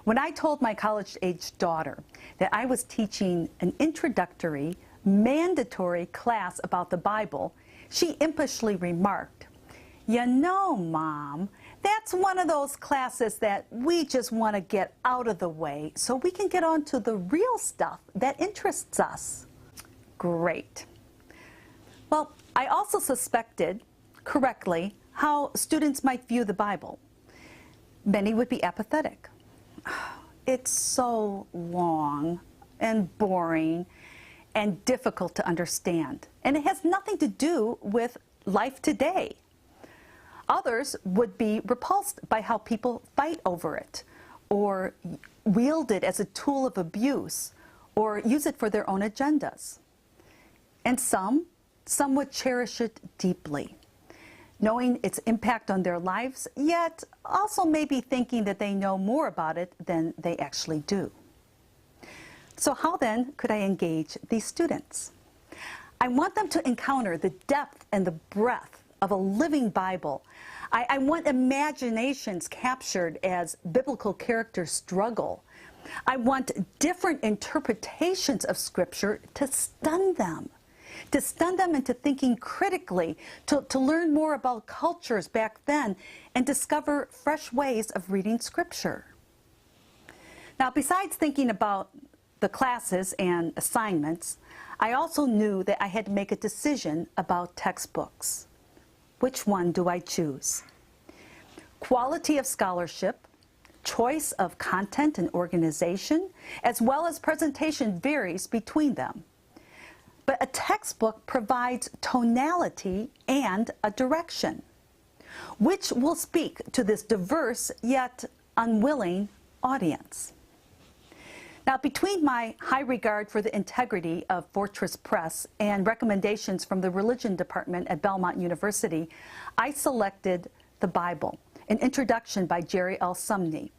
When I told my college-age daughter that I was teaching an introductory, mandatory class about the Bible, she impishly remarked, "You know, Mom, that's one of those classes that we just want to get out of the way so we can get on to the real stuff that interests us." Great. Well, I also suspected, correctly, how students might view the Bible. Many would be apathetic. It's so long and boring and difficult to understand, and it has nothing to do with life today. Others would be repulsed by how people fight over it, or wield it as a tool of abuse, or use it for their own agendas. And some would cherish it deeply, knowing its impact on their lives, yet also maybe thinking that they know more about it than they actually do. So how then could I engage these students? I want them to encounter the depth and the breadth of a living Bible. I want imaginations captured as biblical characters struggle. I want different interpretations of Scripture to stun them into thinking critically, to learn more about cultures back then, and discover fresh ways of reading Scripture. Now, besides thinking about the classes and assignments, I also knew that I had to make a decision about textbooks. Which one do I choose? Quality of scholarship, choice of content and organization, as well as presentation varies between them. But a textbook provides tonality and a direction, which will speak to this diverse yet unwilling audience. Now, between my high regard for the integrity of Fortress Press and recommendations from the religion department at Belmont University, I selected the Bible, an introduction by Jerry L. Sumney.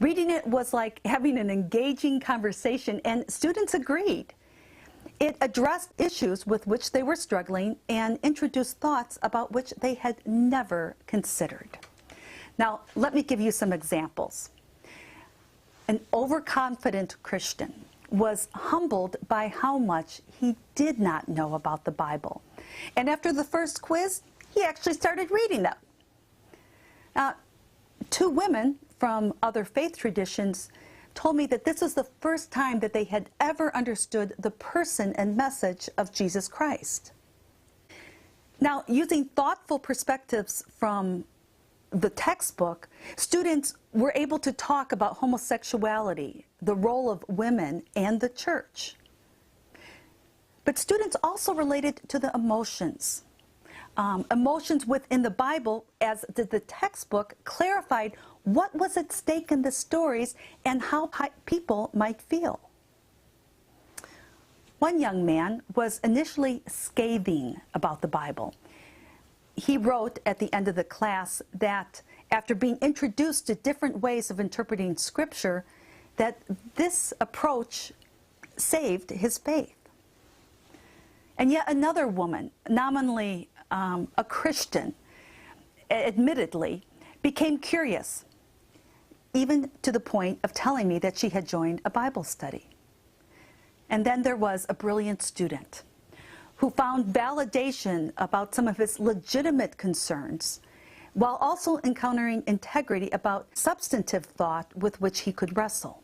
Reading it was like having an engaging conversation, and students agreed. It addressed issues with which they were struggling and introduced thoughts about which they had never considered. Now, let me give you some examples. An overconfident Christian was humbled by how much he did not know about the Bible. And after the first quiz, he actually started reading them. Now, two women from other faith traditions told me that this was the first time that they had ever understood the person and message of Jesus Christ. Now, using thoughtful perspectives from the textbook, students were able to talk about homosexuality, the role of women, and the church. But students also related to the emotions. Emotions within the Bible, as the textbook clarified what was at stake in the stories and how people might feel. One young man was initially scathing about the Bible. He wrote at the end of the class that after being introduced to different ways of interpreting Scripture, that this approach saved his faith. And yet another woman, nominally a Christian, admittedly, became curious, even to the point of telling me that she had joined a Bible study. And then there was a brilliant student who found validation about some of his legitimate concerns, while also encountering integrity about substantive thought with which he could wrestle.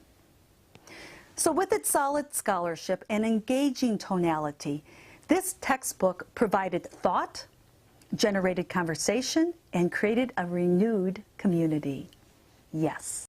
So with its solid scholarship and engaging tonality, this textbook provided thought, generated conversation, and created a renewed community. Yes.